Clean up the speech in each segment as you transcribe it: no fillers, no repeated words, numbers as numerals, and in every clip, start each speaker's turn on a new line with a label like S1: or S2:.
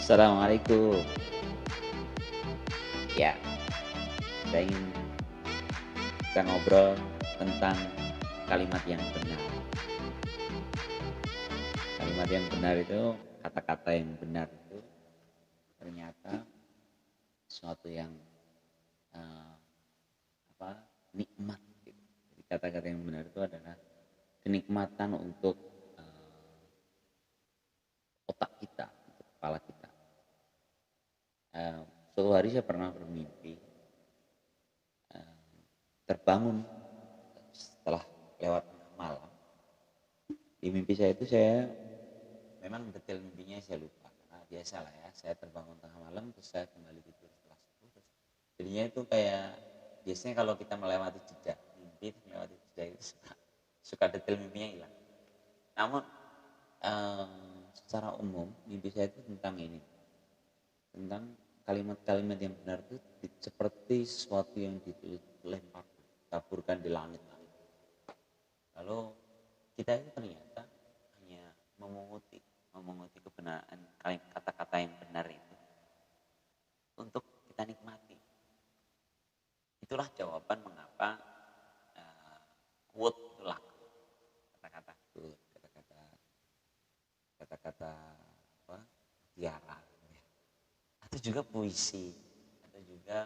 S1: Assalamualaikum. Ya, kita ingin kita ngobrol tentang kalimat yang benar. Kalimat yang benar itu, kata-kata yang benar itu ternyata sesuatu yang eh, apa nikmat. Gitu. Jadi kata-kata yang benar itu adalah kenikmatan untuk otak kita, untuk kepala kita. Eh, Suatu hari saya pernah bermimpi terbangun setelah lewat tengah malam. Di mimpi saya itu saya memang detail mimpinya saya lupa karena biasa lah ya, saya terbangun tengah malam terus saya kembali tidur setelah subuh terus jadinya itu kayak biasanya kalau kita melewati jejak mimpi melewati jejak itu suka detail mimpinya hilang. Namun secara umum mimpi saya itu tentang ini, tentang kalimat-kalimat yang benar itu seperti sesuatu yang dilempar taburkan di langit-langit, lalu kita itu ternyata hanya memunguti kebenaran kata-kata yang benar itu untuk kita nikmati. Itulah jawaban mengapa quote itu laku, kata-kata quote, kata-kata apa tiara, atau juga puisi, atau juga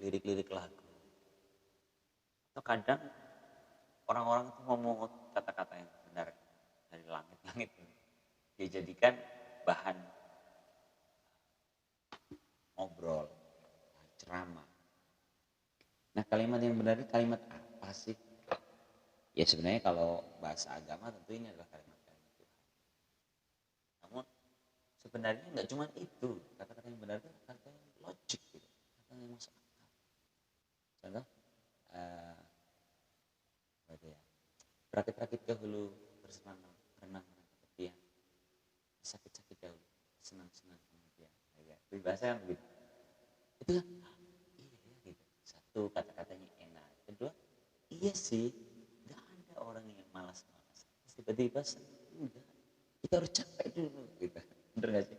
S1: lirik-lirik lagu. Atau kadang orang-orang itu memungut kata-kata yang benar dari langit-langit ini, dijadikan bahan ngobrol, ceramah. Nah, kalimat yang benar ini kalimat apa sih? Ya sebenarnya kalau bahasa agama tentu ini adalah kalimat-kalimat Tuhan. Namun sebenarnya nggak cuma itu, kata-kata yang benar itu kata yang logik, gitu. Kata yang masuk akal. Contoh, apa ya? Rakit-rakit dahulu bersenang renang ke tepian, sakit-sakit dahulu senang-senang kemudian. Ya, bahasa yang begitu. Itu kan iya ya gitu. Satu, kata-katanya enak. Kedua, iya sih, nggak ada orang yang malas-malas terus tiba-tiba enggak, kita harus capek dulu gitu. Bener gak sih?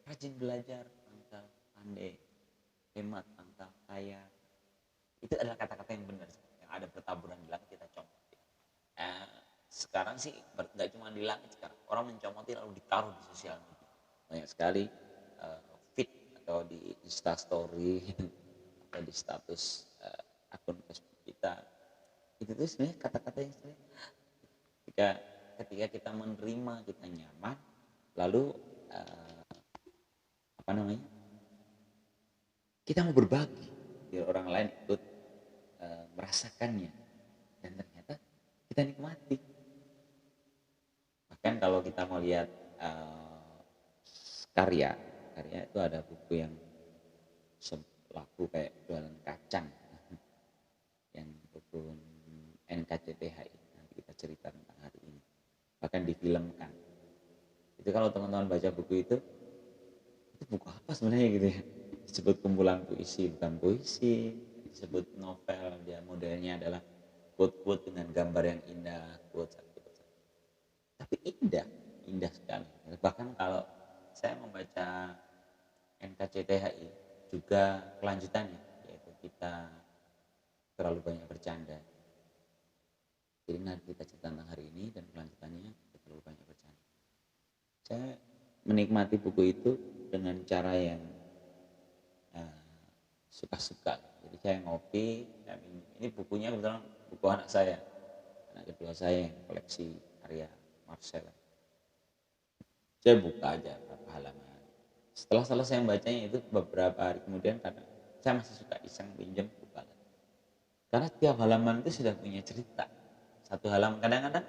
S1: Rajin belajar pangkal pandai, hemat pangkal kaya. Itu adalah kata-kata yang benar yang ada pertaburan di langit kita comot. Sekarang sih nggak cuma di langit, sekarang orang mencomoti lalu ditaruh di sosial media banyak sekali, feed atau di instastory atau di status akun Facebook kita. Itu tuh sebenarnya kata-kata yang sebenarnya ketika ketika kita menerima, kita nyaman, lalu apa namanya, kita mau berbagi biar orang lain ikut merasakannya, dan ternyata kita nikmati. Bahkan kalau kita mau lihat karya karya itu ada buku yang laku kayak jualan kacang yang buku NKCTHI, nanti kita cerita tentang hari ini, bahkan difilmkan. Itu kalau teman-teman baca buku itu buku apa sebenarnya gitu ya, disebut kumpulan puisi, bukan puisi, disebut novel, dia modelnya adalah quote-quote dengan gambar yang indah, quote satu, tapi indah, indah sekali. Bahkan kalau saya membaca NKCTHI juga kelanjutannya, yaitu kita terlalu banyak bercanda. Jadi nanti kita cerita tentang hari ini dan kelanjutannya kita terlalu banyak bercanda. Saya menikmati buku itu dengan cara yang suka-suka. Jadi saya ngopi, ini bukunya kebetulan buku anak saya, anak kedua saya yang koleksi karya Marcel. Saya buka aja beberapa halaman. Setelah selesai membacanya itu beberapa hari kemudian, karena saya masih suka iseng pinjam buka lagi. Karena tiap halaman itu sudah punya cerita. Satu halaman kadang-kadang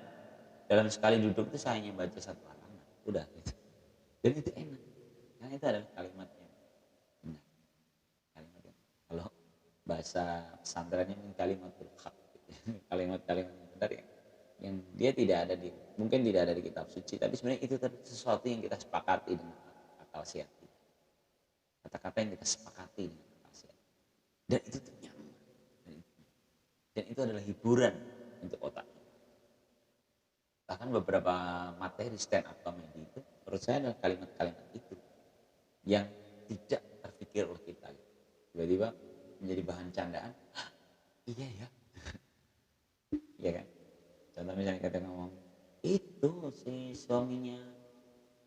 S1: dalam sekali duduk itu saya hanya baca satu halaman, udah gitu. Dan itu enak. Karena itu adalah kalimatnya benar. Kalimatnya. Kalau bahasa pesantrennya kalimatul haq. Kalimat-kalimat yang benar yang dia tidak ada di, mungkin tidak ada di kitab suci, tapi sebenarnya itu sesuatu yang kita sepakati dengan akal sehat kita. Kata-kata yang kita sepakati dengan akal sehat. Dan itu tuh nyaman. Dan itu adalah hiburan untuk otak. Bahkan beberapa materi stand up comedy itu menurut saya adalah kalimat-kalimat itu. yang tidak terpikir oleh kita. Tiba-tiba menjadi bahan candaan. "Hah, iya ya." Iya kan? Contoh misalnya kita ngomong, itu si suaminya,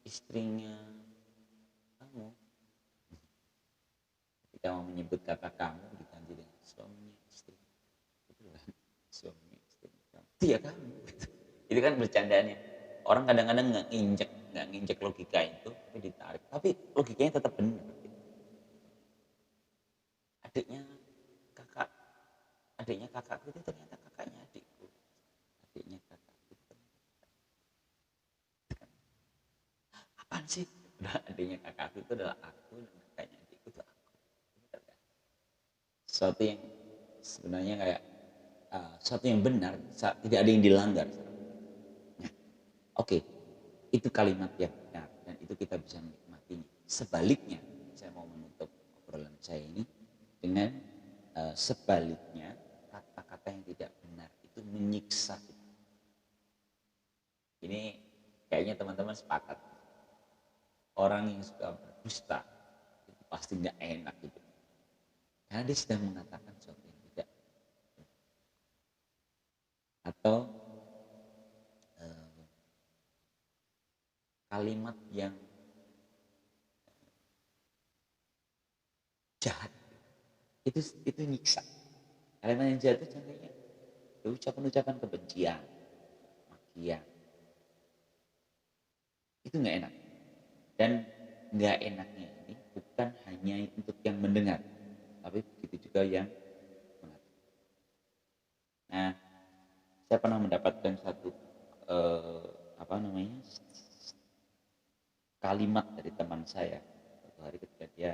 S1: istrinya kamu. Kita mau menyebut kata kamu diganti dengan suaminya, istri. Itu kan suaminya, istri kamu. Itu ya kamu. Itu kan bercandaannya. Orang kadang-kadang nggak nginjek logika itu, tapi ditarik. Tapi logikanya tetap benar. Adiknya kakak, adiknya kakakku itu ternyata kakaknya adikku. Adiknya kakakku itu apaan sih? Udah, adiknya kakakku itu adalah aku dan kakaknya adikku itu aku. Sesuatu yang sebenarnya kayak sesuatu yang benar, tidak ada yang dilanggar. Nah, oke, itu kalimat yang benar dan itu kita bisa menikmatinya. Sebaliknya, saya mau menutup obrolan saya ini dengan sebaliknya, kata-kata yang tidak benar itu menyiksa kita. Ini kayaknya teman-teman sepakat. Orang yang suka berdusta itu pasti nggak enak gitu. Karena dia sedang mengatakan sesuatu yang tidak. Atau kalimat yang jahat. Itu nyiksa. Kalimat yang jahat itu contohnya ucapan-ucapan kebencian, makian. Itu nggak enak. Dan nggak enaknya ini bukan hanya untuk yang mendengar, tapi begitu juga yang mengatakan. Nah, saya pernah mendapatkan satu kalimat dari teman saya suatu hari ketika dia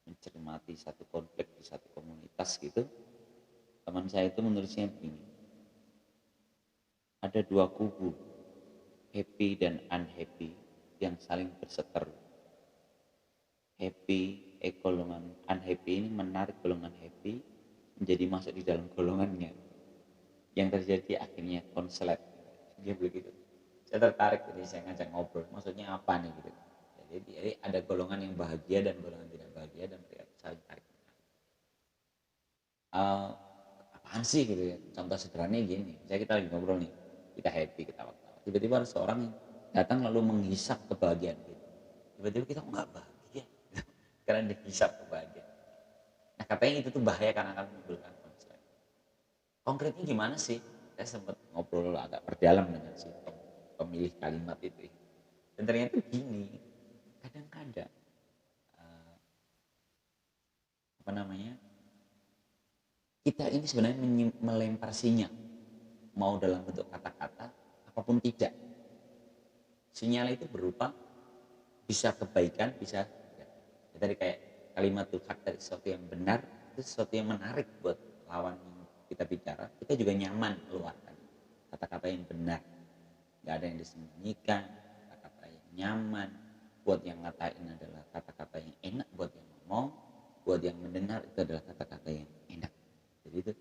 S1: mencermati satu konflik di satu komunitas gitu. Teman saya itu menulisnya begini, ada dua kubu, happy dan unhappy, yang saling berseteru. Happy, golongan unhappy ini menarik golongan happy menjadi masuk di dalam golongannya. Yang terjadi akhirnya konslet. Dia begitu. Saya tertarik, jadi saya ngajak ngobrol. Maksudnya apa nih gitu. Jadi ada golongan yang bahagia dan golongan tidak bahagia dan mereka saling tarik. Apaan sih gitu ya? Contoh sederhananya gini. Misalnya kita lagi ngobrol nih, kita happy, kita ketawa. Tiba-tiba ada seorang yang datang lalu menghisap kebahagiaan kita. Tiba-tiba kita nggak bahagia karena dihisap kebahagiaan. Nah, katanya itu tuh bahaya karena akan menimbulkan konflik. Konkretnya gimana sih? Saya sempat ngobrol agak berdalam dengan si pemilih kalimat itu. Dan ternyata gini, kadang-kadang kita ini sebenarnya melempar sinyal, mau dalam bentuk kata-kata apapun tidak. Sinyal itu berupa bisa kebaikan, bisa tidak. Ya, tadi kayak kalimatul haq dari sesuatu yang benar itu sesuatu yang menarik buat lawan yang kita bicara. Kita juga nyaman keluarkan kata-kata yang benar, nggak ada yang disembunyikan, kata-kata yang nyaman. Buat yang ngatain adalah kata-kata yang enak buat yang ngomong, buat yang mendengar itu adalah kata-kata yang enak. Jadi itu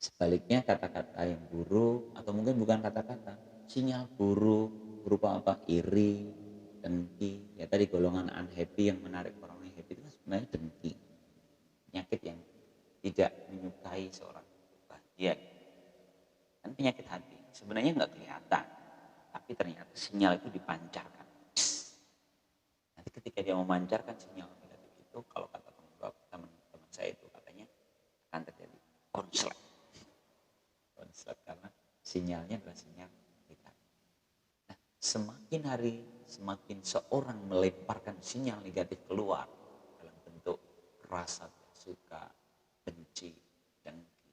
S1: sebaliknya kata-kata yang buruk atau mungkin bukan kata-kata, sinyal buruk berupa apa? Iri, dengki. Ya tadi golongan unhappy yang menarik orang yang happy itu kan sebenarnya dengki. Penyakit yang tidak menyukai seorang bahagia. Kan penyakit hati. Sebenarnya nggak kelihatan, tapi ternyata sinyal itu dipancarkan. Nanti ketika dia memancarkan sinyal negatif itu, kalau kata teman-teman saya itu katanya akan terjadi konslet. Konslet karena sinyalnya adalah sinyal negatif. Nah, semakin hari semakin seorang melemparkan sinyal negatif keluar dalam bentuk rasa suka, benci, dengki,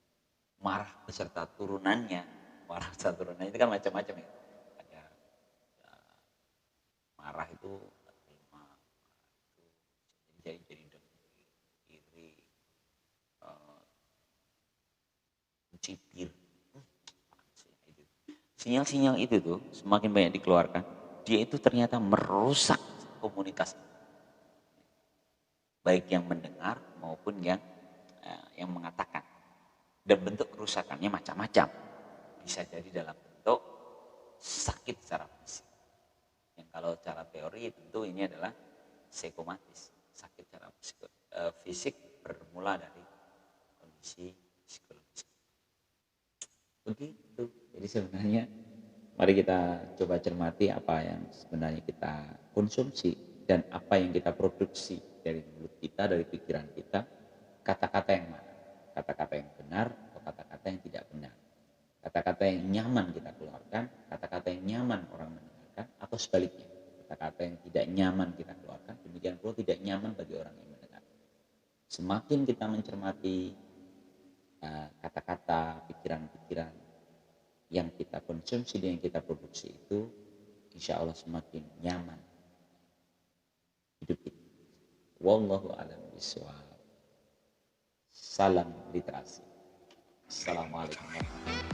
S1: marah beserta turunannya. Marah beserta turunannya itu kan macam-macam ya. Ada marah itu terima, jadi dengki, iri, mencibir. Sinyal-sinyal itu tuh semakin banyak dikeluarkan, dia itu ternyata merusak komunitas, baik yang mendengar maupun yang mengatakan. Dan bentuk kerusakannya macam-macam. Bisa jadi dalam bentuk sakit secara fisik. Yang kalau teori tentu ini adalah psikomatis, sakit secara fisik bermula dari kondisi psikologis. Begitu. Jadi sebenarnya mari kita coba cermati apa yang sebenarnya kita konsumsi dan apa yang kita produksi dari mulut kita, dari pikiran kita, kata-kata yang mana, kata-kata yang benar atau kata-kata yang tidak benar, kata-kata yang nyaman kita keluarkan, kata-kata yang nyaman orang mendengarkan, atau sebaliknya, kata-kata yang tidak nyaman kita keluarkan, demikian pula tidak nyaman bagi orang yang mendengar. Semakin kita mencermati kata-kata, pikiran-pikiran yang kita konsumsi dan yang kita produksi itu, insya Allah semakin nyaman hidup kita. Wallahu a'lam bishawab. Salam literasi. Assalamualaikum warahmatullahi wabarakatuh.